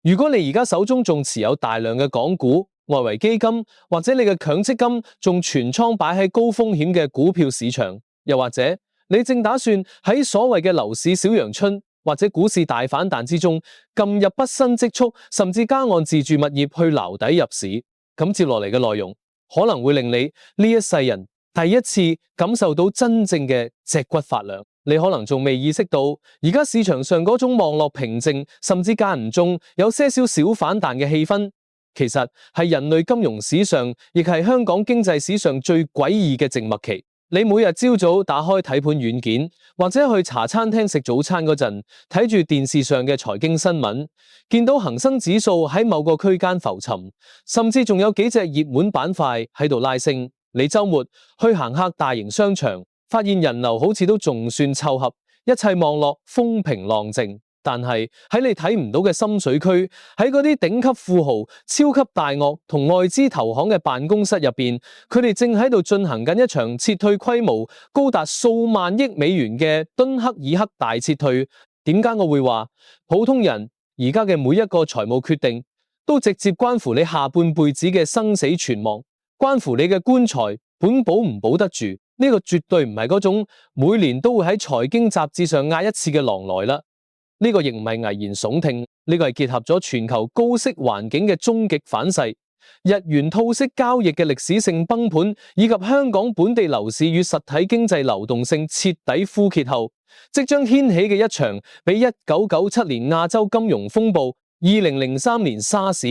如果你而家手中仲持有大量嘅港股、外圍基金，或者你嘅強積金仲全倉擺喺高風險嘅股票市場，又或者你正打算喺所謂嘅樓市小陽春或者股市大反彈之中撳入畢生積蓄，甚至加按自住物業去撈底入市，咁接落嚟嘅內容可能會令你呢一世人第一次感受到真正嘅脊骨發涼。你可能仲未意識到，而家市場上嗰種望落平靜，甚至間唔中有些少小反彈嘅氣氛，其實係人類金融史上，亦係香港經濟史上最詭異嘅靜默期。你每日朝早打開睇盤軟件，或者去茶餐廳食早餐嗰陣，睇住電視上嘅財經新聞，見到恒生指數喺某個區間浮沉，甚至仲有幾隻熱門板塊喺度拉升。你週末去行客大型商場，發現人流好似都仲算湊合，一切望落風平浪靜。但係喺你睇唔到嘅深水區，喺嗰啲頂級富豪、超級大鱷同外資投行嘅辦公室入邊，佢哋正喺度進行緊一場撤退規模高達數萬億美元嘅敦克爾克大撤退。點解我會話普通人而家嘅每一個財務決定都直接關乎你下半輩子嘅生死存亡，關乎你嘅棺材本保唔保得住？呢個絕對唔係嗰種每年都會喺財經雜誌上壓一次嘅狼來啦。呢個亦唔係危言聳聽，呢個係結合咗全球高息環境嘅終極反噬，日元套息交易嘅歷史性崩盤，以及香港本地樓市與實體經濟流動性徹底枯竭後，即將掀起嘅一場比1997年亞洲金融風暴、2003年沙士、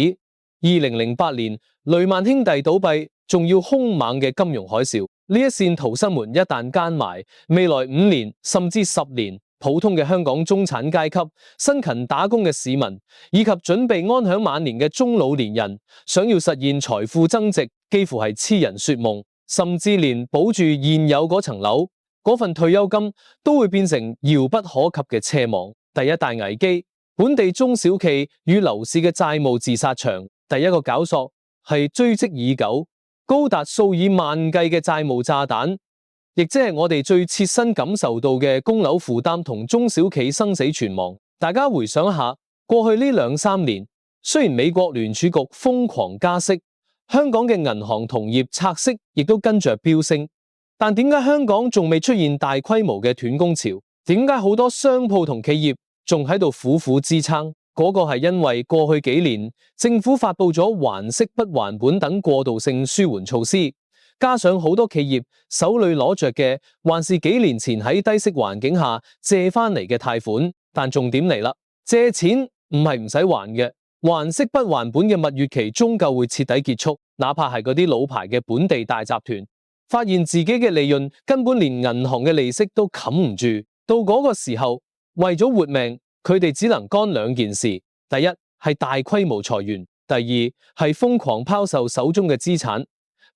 2008年雷曼兄弟倒閉，仲要兇猛嘅金融海嘯。呢一線逃生門一旦關埋，未來5年甚至10年，普通嘅香港中產階級、辛勤打工嘅市民，以及準備安享晚年嘅中老年人，想要實現財富增值，幾乎係痴人說夢，甚至連保住現有嗰層樓、嗰份退休金，都會變成遙不可及嘅奢望。第一大危機，本地中小企與樓市嘅債務自殺場。第一個絞索係堆積已久、高達數以萬計嘅債務炸彈，亦即係我哋最切身感受到嘅供樓負擔同中小企生死存亡。大家回想一下，過去呢2-3年，雖然美國聯儲局瘋狂加息，香港嘅銀行同業拆息亦都跟着飆升，但點解香港仲未出現大規模嘅斷供潮？點解好多商鋪同企業仲喺度苦苦支撐？嗰個係因為過去幾年政府發佈咗還息不還本等過渡性舒緩措施，加上好多企業手裏攞着嘅還是幾年前喺低息環境下借翻嚟嘅貸款。但重點嚟啦，借錢唔係唔使還嘅，還息不還本嘅蜜月期終究會徹底結束。哪怕係嗰啲老牌嘅本地大集團，發現自己嘅利潤根本連銀行嘅利息都冚唔住，到嗰個時候為咗活命，佢哋只能幹2件事：第一係大規模裁員，第二係瘋狂拋售手中嘅資產，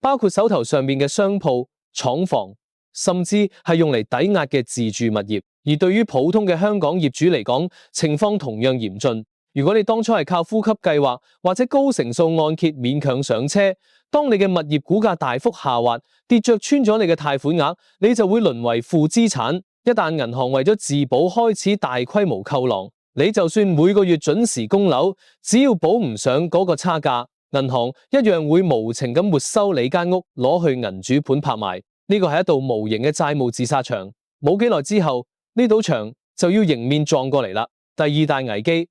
包括手頭上面嘅商鋪、廠房，甚至係用嚟抵押嘅自住物業。而對於普通嘅香港業主嚟講，情況同樣嚴峻。如果你當初係靠呼吸計劃或者高成數按揭勉強上車，當你嘅物業股價大幅下滑，跌着穿咗你嘅貸款額，你就會淪為負資產。一旦銀行為咗自保開始大規模扣廊，你就算每個月準時供樓，只要補唔上嗰個差價，銀行一樣會無情咁沒收你間屋，攞去銀主盤拍賣。呢個係一道無形嘅債務自殺場。冇幾耐之後，呢堵牆就要迎面撞過嚟啦。第二大危機，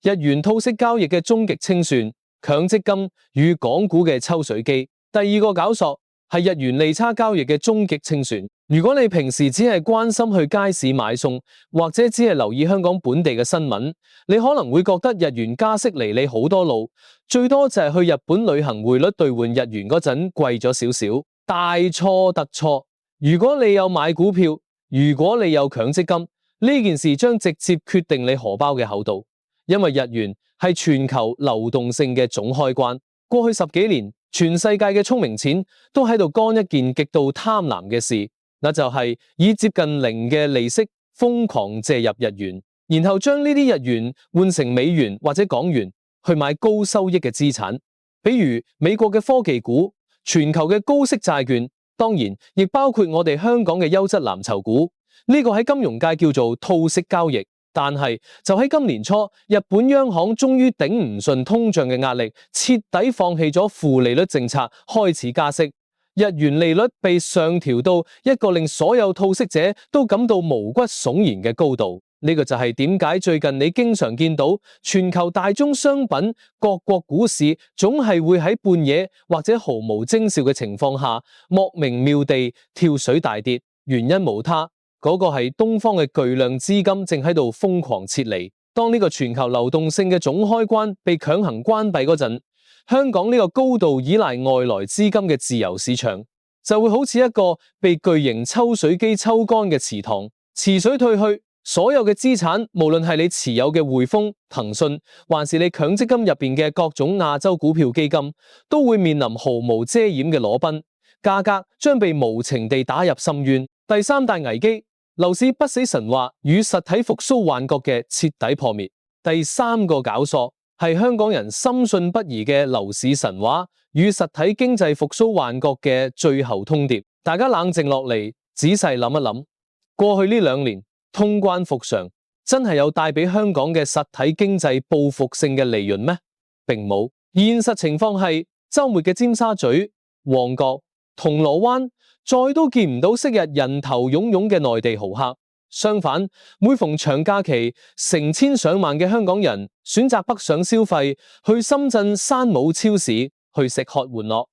日元套息交易嘅終極清算，強積金與港股嘅抽水機。第二個絞索係日元利差交易嘅終極清算。如果你平時只係關心去街市買餸，或者只係留意香港本地嘅新聞，你可能會覺得日元加息離你好多路，最多就係去日本旅行匯率兌換日元嗰陣貴咗少少。大錯特錯！如果你有買股票，如果你有強積金，呢件事將直接決定你荷包嘅厚度，因為日元係全球流動性嘅總開關。過去10幾年，全世界嘅聰明錢都喺度幹一件極度貪婪嘅事，那就係以接近0嘅利息瘋狂借入日元，然後將呢啲日元換成美元或者港元去買高收益嘅資產，比如美國嘅科技股、全球嘅高息債券，當然亦包括我哋香港嘅優質藍籌股。呢個喺金融界叫做套息交易。但係就喺今年初，日本央行終於頂唔順通脹嘅壓力，徹底放棄咗負利率政策，開始加息。日元利率被上調到一個令所有套息者都感到毛骨悚然嘅高度。呢個就係點解最近你經常見到全球大宗商品、各國股市總係會喺半夜或者毫無徵兆嘅情況下，莫名妙地跳水大跌。原因無他，嗰個係東方嘅巨量資金正喺度瘋狂撤離。當呢個全球流動性嘅總開關被強行關閉嗰陣，香港呢個高度依賴外來資金嘅自由市場，就會好似一個被巨型抽水機抽乾嘅池塘，池水退去，所有嘅資產，無論係你持有嘅匯豐、騰訊，還是你強積金入邊嘅各種亞洲股票基金，都會面臨毫無遮掩嘅裸奔，價格將被無情地打入深淵。第三大危機，樓市不死神話與實體復甦幻覺嘅徹底破滅。第三個搞索係香港人深信不疑嘅樓市神話與實體經濟復甦幻覺嘅最後通牒。大家冷靜落嚟，仔細諗一諗，過去呢2年通關復常真係有帶俾香港嘅實體經濟報復性嘅利潤咩？並冇。現實情況係週末嘅尖沙咀、旺角、銅鑼灣再都見唔到昔日人頭湧湧嘅內地豪客。相反，每逢長假期，成千上萬嘅香港人選擇北上消費，去深圳山姆超市去食喝玩樂。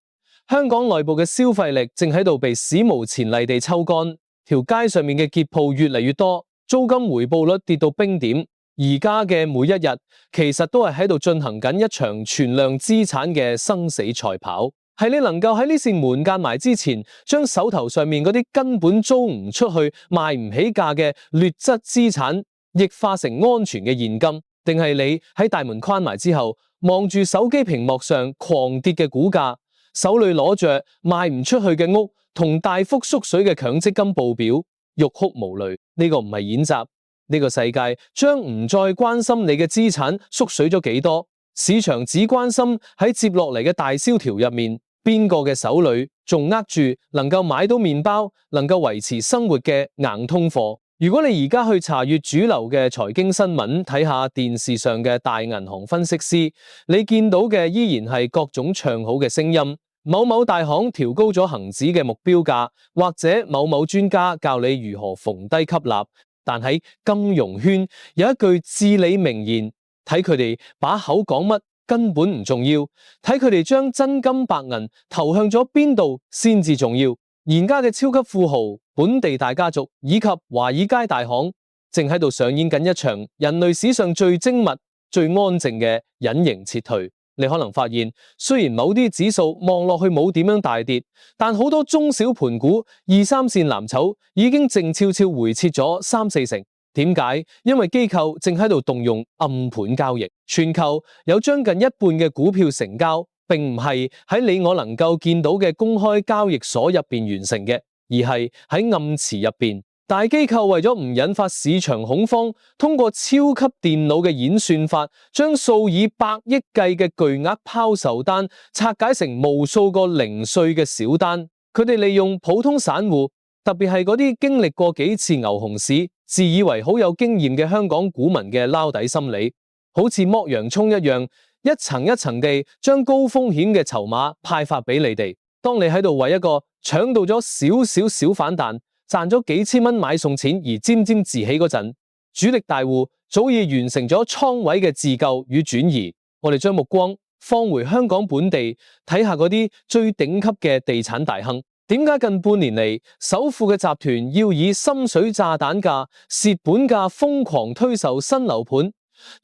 香港內部嘅消費力正喺度被史無前例地抽乾，條街上面嘅劫鋪越嚟越多，租金回報率跌到冰點。而家嘅每一日，其實都係喺度進行緊一場存量資產嘅生死賽跑。係你能夠喺呢扇門閂埋之前，將手頭上面嗰啲根本租唔出去、賣唔起價嘅劣質資產，液化成安全嘅現金，定係你喺大門關埋之後，望住手機屏幕上狂跌嘅股價，手裏攞着賣唔出去嘅屋同大幅縮水嘅強積金報表，欲哭無淚。呢個唔係演習，呢個世界將唔再關心你嘅資產縮水咗幾多，市場只關心喺接落嚟嘅大蕭條入面，邊個嘅手裏仲握住能夠買到麵包、能夠維持生活嘅硬通貨。如果你而家去查閱主流嘅財經新聞，睇下電視上嘅大銀行分析師，你見到嘅依然係各種唱好嘅聲音。某某大行調高咗恒指嘅目標價，或者某某專家教你如何逢低吸納。但喺金融圈有一句至理名言，睇佢哋把口講乜根本唔重要，睇佢哋將真金白銀投向咗邊度先至重要。而家嘅超級富豪、本地大家族以及華爾街大行，正喺度上演緊一場人類史上最精密、最安靜嘅隱形撤退。你可能發現，雖然某啲指數望落去冇點樣大跌，但好多中小盤股、2、3線藍籌已經靜悄悄回撤咗3、4成。點解？因為機構正喺度動用暗盤交易。全球有將近一半嘅股票成交，並唔係喺你我能夠見到嘅公開交易所入邊完成嘅，而係喺暗池入邊。大機構為咗唔引發市場恐慌，通過超級電腦嘅演算法，將數以百億計嘅巨額拋售單拆解成無數個零碎嘅小單。佢哋利用普通散戶，特別係嗰啲經歷過幾次牛熊市、自以為好有經驗嘅香港股民嘅撈底心理，好似剝洋蔥一樣，一層一層地將高風險嘅籌碼派發俾你哋。當你喺度為一個搶到咗小反彈，賺咗幾千蚊買餸錢而沾沾自喜嗰陣，主力大戶早已完成咗倉位嘅自救與轉移。我哋將目光放回香港本地，睇下嗰啲最頂級嘅地產大亨，點解近半年嚟首富嘅集團要以深水炸彈價、蝕本價瘋狂推售新樓盤？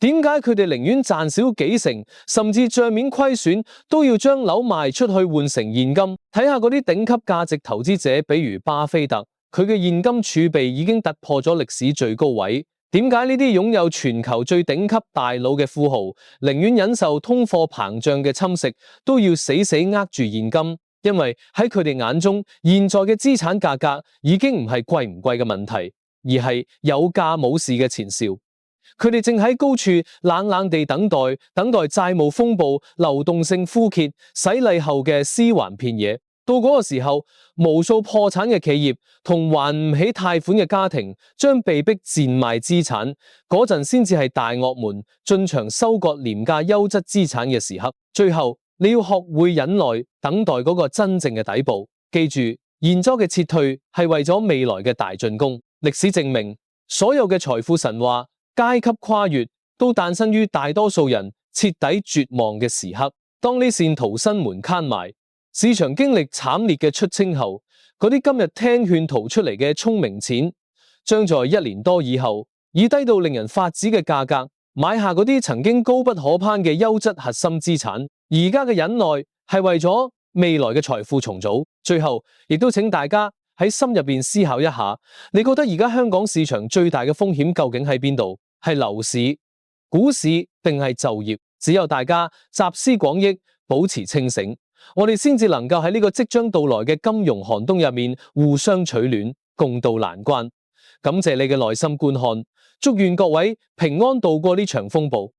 點解佢哋寧願賺少幾成，甚至賬面虧損，都要將樓賣出去換成現金？睇下嗰啲頂級價值投資者，比如巴菲特。佢嘅現金儲備已經突破咗歷史最高位。點解呢啲擁有全球最頂級大腦嘅富豪，寧願忍受通貨膨脹嘅侵蝕，都要死握住現金？因為喺佢哋眼中，現在嘅資產價格已經唔係貴唔貴嘅問題，而係有價冇市嘅前兆。佢哋正喺高處冷冷地等待債務風暴、流動性枯竭、洗禮後嘅屍橫遍野。到嗰個時候，無數破產嘅企業同還唔起貸款嘅家庭將被逼賤賣資產，嗰陣先至係大鱷們進場收割廉價優質資產嘅時刻。最後，你要學會忍耐，等待嗰個真正嘅底部。記住，現在嘅撤退係為咗未來嘅大進攻。歷史證明，所有嘅財富神話、階級跨越都誕生於大多數人徹底絕望嘅時刻。當呢扇逃生門閂埋，市場經歷慘烈嘅出清後，嗰啲今日聽勸逃出嚟嘅聰明錢，將在1年多以後，以低到令人髮指嘅價格買下嗰啲曾經高不可攀嘅優質核心資產。而家嘅忍耐係為咗未來嘅財富重組。最後，亦都請大家喺心入邊思考一下，你覺得而家香港市場最大嘅風險究竟喺邊度？係樓市、股市定係就業？只有大家集思廣益，保持清醒，我哋先至能夠喺呢個即將到來嘅金融寒冬入面互相取暖，共度難關。感謝你嘅耐心觀看，祝願各位平安度過呢場風暴。